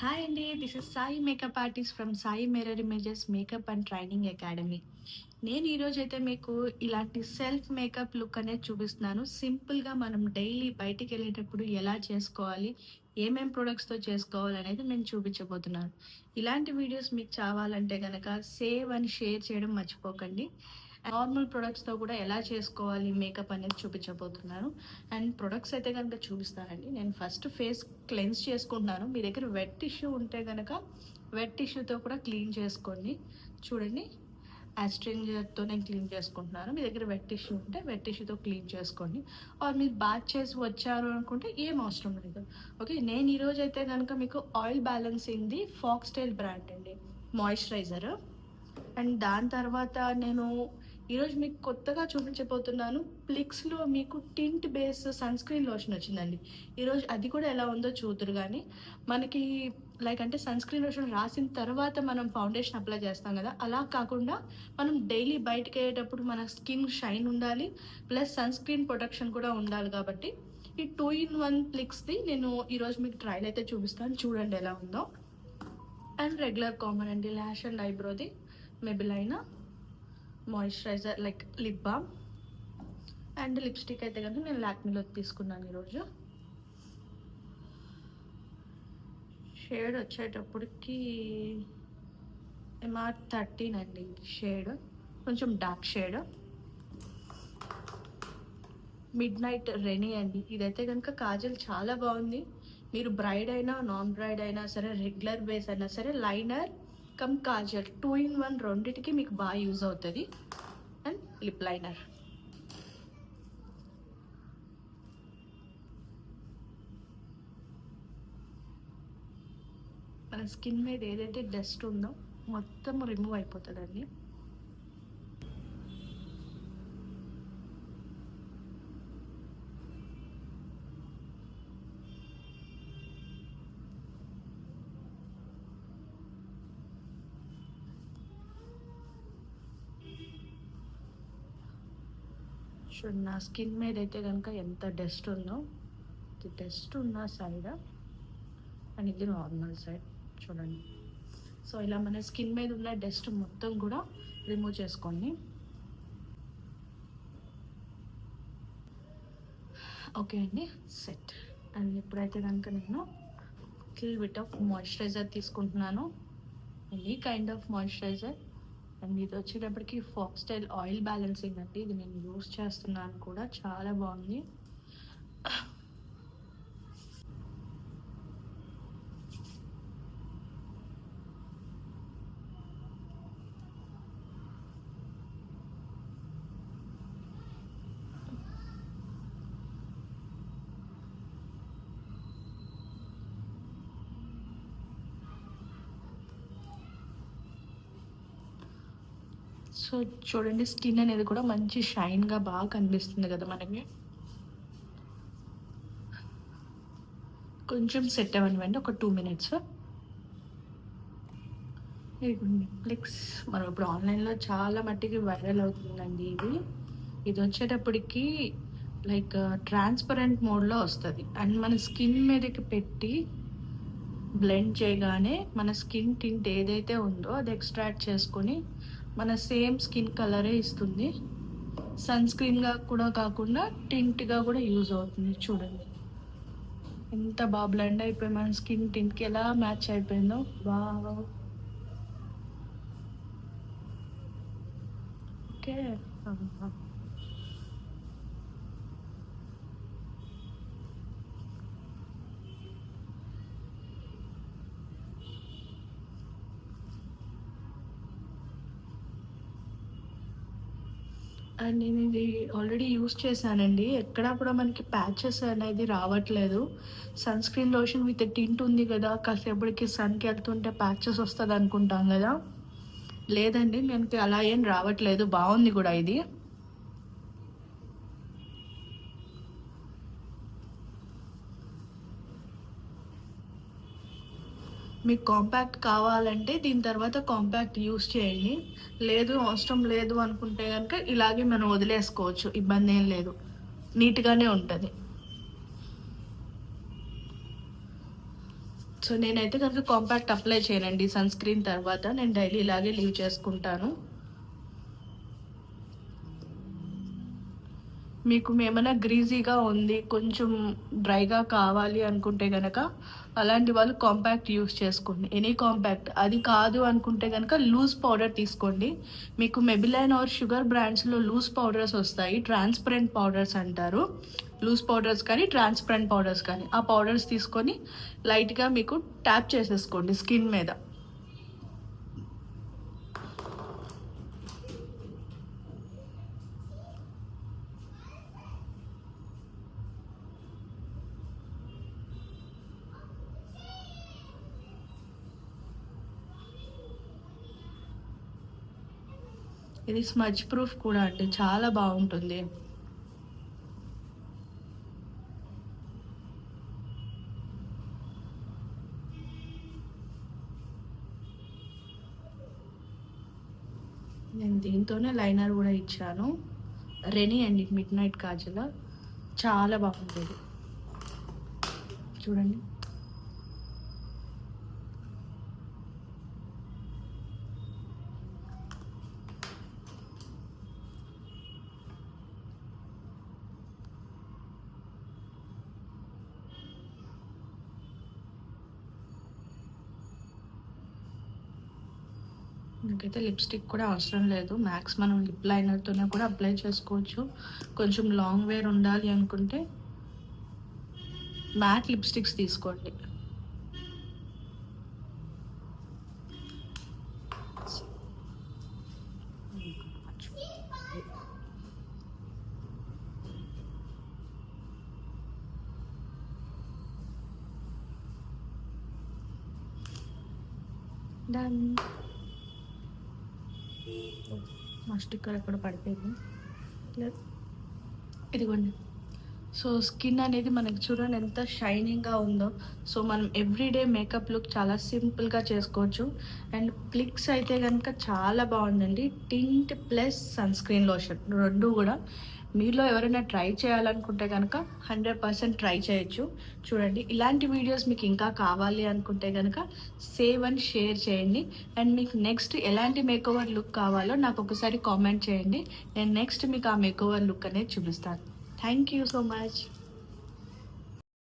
Hi అండి. This is Sai makeup artist from Sai mirror images makeup and training academy. నేను ఈరోజైతే మీకు ఇలాంటి సెల్ఫ్ మేకప్ లుక్ అనేది చూపిస్తున్నాను. సింపుల్‌గా మనం డైలీ బయటికెళ్ళేటప్పుడు ఎలా చేసుకోవాలి, ఏమేం ప్రొడక్ట్స్‌తో చేసుకోవాలి అనేది నేను చూపించబోతున్నాను. ఇలాంటి వీడియోస్ మీకు కావాలంటే గనక సేవ్ అండ్ షేర్ చేయడం మర్చిపోకండి. నార్మల్ ప్రొడక్ట్స్‌తో కూడా ఎలా చేసుకోవాలి మేకప్ అనేది చూపించబోతున్నాను. అండ్ ప్రొడక్ట్స్ అయితే కనుక చూపిస్తానండి. నేను ఫస్ట్ ఫేస్ క్లెన్స్ చేసుకుంటున్నాను. మీ దగ్గర వెట్ టిష్యూ ఉంటే కనుక వెట్ టిష్యూతో కూడా క్లీన్ చేసుకోండి. చూడండి, యాస్ట్రింజర్తో నేను క్లీన్ చేసుకుంటున్నాను. మీ దగ్గర వెట్ టిష్యూ ఉంటే వెట్ టిష్యూతో క్లీన్ చేసుకోండి. ఆర్ మీరు బాత్ చేసి వచ్చారు అనుకుంటే ఏం అవసరం లేదు. ఓకే, నేను ఈరోజు అయితే కనుక మీకు ఆయిల్ బ్యాలెన్సింగ్ది ఫాక్స్టైల్ బ్రాండ్ అండి మాయిశ్చరైజర్. అండ్ దాని తర్వాత నేను ఈరోజు మీకు కొత్తగా చూపించబోతున్నాను. ప్లిక్స్లో మీకు tint base sunscreen lotion వచ్చిందండి. ఈరోజు అది కూడా ఎలా ఉందో చూద్దరు. కానీ మనకి లైక్ అంటే సన్ స్క్రీన్ లోషన్ రాసిన తర్వాత మనం ఫౌండేషన్ అప్లై చేస్తాం కదా, అలా కాకుండా మనం డైలీ బయటకు అయ్యేటప్పుడు మన స్కిన్ షైన్ ఉండాలి, ప్లస్ సన్ స్క్రీన్ ప్రొటెక్షన్ కూడా ఉండాలి. కాబట్టి ఈ 2-in-1 ప్లిక్స్ది నేను ఈరోజు మీకు ట్రైల్ అయితే చూపిస్తాను. చూడండి ఎలా ఉందో. అండ్ రెగ్యులర్ కామన్ అండి, ల్యాష్ అండ్ ఐబ్రోది మెబిలైనా moisturiser like lip balm. And lipstick అయితే కనుక నేను లాక్మీలో తీసుకున్నాను ఈరోజు. షేడ్ వచ్చేటప్పటికి MR13 అండి షేడ్, కొంచెం dark shade. Mid night rainy అండి. ఇదైతే కనుక కాజల్ చాలా బాగుంది. మీరు బ్రైడ్ అయినా నాన్ బ్రైడ్ అయినా సరే, రెగ్యులర్ బేస్ అయినా సరే, లైనర్ కమ్ కాజల్ 2-in-1 రెండింటికి మీకు బాగా యూజ్ అవుతుంది. And lip liner. మన స్కిన్ మీద ఏదైతే డస్ట్ ఉందో మొత్తం రిమూవ్ అయిపోతుందండి. చూడండి, నా స్కిన్ మీద అయితే కనుక ఎంత డస్ట్ ఉందో. ఇది డస్ట్ ఉన్న సైడ్ అండ్ ఇది నార్మల్ సైడ్. చూడండి, సో ఇలా మన స్కిన్ మీద ఉన్న డస్ట్ మొత్తం కూడా రిమూవ్ చేసుకోండి. ఓకే అండి, సెట్. అండ్ ఇప్పుడైతే కనుక నేను లిటిల్ బిట్ ఆఫ్ మాయిశ్చరైజర్ తీసుకుంటున్నాను. Any kind of moisturiser. And ఇది వచ్చేటప్పటికి ఫాక్స్టైల్ ఆయిల్ బ్యాలెన్సింగ్ అండి. ఇది నేను యూస్ చేస్తున్నాను కూడా, చాలా బాగుంది. సో చూడండి, స్కిన్ అనేది కూడా మంచి షైన్గా బాగా కనిపిస్తుంది కదా మనకి. కొంచెం సెట్ అవ్వనివ్వండి, ఒక 2 minutes. నెట్ఫ్లిక్స్ మనం ఇప్పుడు ఆన్లైన్లో చాలా మట్టికి వైరల్ అవుతుందండి. ఇది వచ్చేటప్పటికి లైక్ ట్రాన్స్పరెంట్ మోడ్లో వస్తుంది. అండ్ మన స్కిన్ మీదకి పెట్టి బ్లెండ్ చేయగానే మన స్కిన్ టింట్ ఏదైతే ఉందో అది ఎక్స్ట్రాక్ట్ చేసుకొని మన సేమ్ స్కిన్ కలరే ఇస్తుంది. సన్ స్క్రీన్గా కూడా కాకుండా టింట్గా కూడా యూజ్ అవుతుంది. చూడండి ఎంత బాగా బ్లెండ్ అయిపోయి మన స్కిన్ టింట్కి ఎలా మ్యాచ్ అయిపోయిందో. బాగా ఓకే. అండ్ నేను ఇది ఆల్రెడీ యూస్ చేశానండి. ఎక్కడా కూడా మనకి ప్యాచెస్ అనేది రావట్లేదు. Sunscreen lotion with tint ఉంది కదా, కాసేపటికి సన్కి వెళ్తుంటే ప్యాచెస్ వస్తుంది అనుకుంటాం కదా. లేదండి, మనకి అలా ఏం రావట్లేదు. బాగుంది కూడా ఇది. మీకు కాంపాక్ట్ కావాలంటే దీని తర్వాత కాంపాక్ట్ యూస్ చేయండి. లేదు అవసరం లేదు అనుకుంటే కనుక ఇలాగే మనం వదిలేసుకోవచ్చు, ఇబ్బంది ఏం లేదు, నీట్గానే ఉంటుంది. సో నేనైతే కనుక కాంపాక్ట్ అప్లై చేయనండి సన్ స్క్రీన్ తర్వాత. నేను డైలీ ఇలాగే లీవ్ చేసుకుంటాను. మీకు ఏమైనా గ్రీజీగా ఉంది, కొంచెం డ్రైగా కావాలి అనుకుంటే కనుక అలాంటి వాళ్ళు కాంపాక్ట్ యూస్ చేసుకోండి. Any compact. అది కాదు అనుకుంటే కనుక లూజ్ పౌడర్ తీసుకోండి. మీకు మెబిలైన్ ఆర్ షుగర్ బ్రాండ్స్లో లూజ్ పౌడర్స్ వస్తాయి, ట్రాన్స్పరెంట్ పౌడర్స్ అంటారు. లూజ్ పౌడర్స్ కానీ ట్రాన్స్పరెంట్ పౌడర్స్ కానీ ఆ పౌడర్స్ తీసుకొని లైట్గా మీకు ట్యాప్ చేసేసుకోండి స్కిన్ మీద. ఇది స్మజ్ ప్రూఫ్ కూడా అండి, చాలా బాగుంటుంది. నేను దీంతోనే లైనర్ కూడా ఇచ్చాను. రెనీ అండి, మిడ్ నైట్ కాజల్, చాలా బాగుంటుంది. చూడండి. నాకైతే లిప్స్టిక్ కూడా అవసరం లేదు. మ్యాక్స్ మనం లిప్ లైనర్తోనే కూడా అప్లై చేసుకోవచ్చు. కొంచెం లాంగ్ వేర్ ఉండాలి అనుకుంటే మ్యాట్ లిప్స్టిక్స్ తీసుకోండి. డన్. మా స్టిక్కర్ ఎక్కడ పడిపోయింది, ఇదిగోండి. సో స్కిన్ అనేది మనకి చూడండి ఎంత షైనింగ్గా ఉందో. సో మనం ఎవ్రీడే మేకప్ లుక్ చాలా సింపుల్గా చేసుకోవచ్చు. అండ్ ప్లిక్స్ అయితే కనుక చాలా బాగుందండి. Tint plus sunscreen lotion రెండు కూడా మీలో ఎవరైనా ట్రై చేయాలనుకుంటే కనుక 100% ట్రై చేయొచ్చు. చూడండి, ఇలాంటి వీడియోస్ మీకు ఇంకా కావాలి అనుకుంటే కనుక సేవ్ అండ్ షేర్ చేయండి. అండ్ మీకు నెక్స్ట్ ఎలాంటి మేకోవర్ లుక్ కావాలో నాకు ఒకసారి కామెంట్ చేయండి. నేను నెక్స్ట్ మీకు ఆ మేకోవర్ లుక్ అనేది చూపిస్తాను. Thank you so much.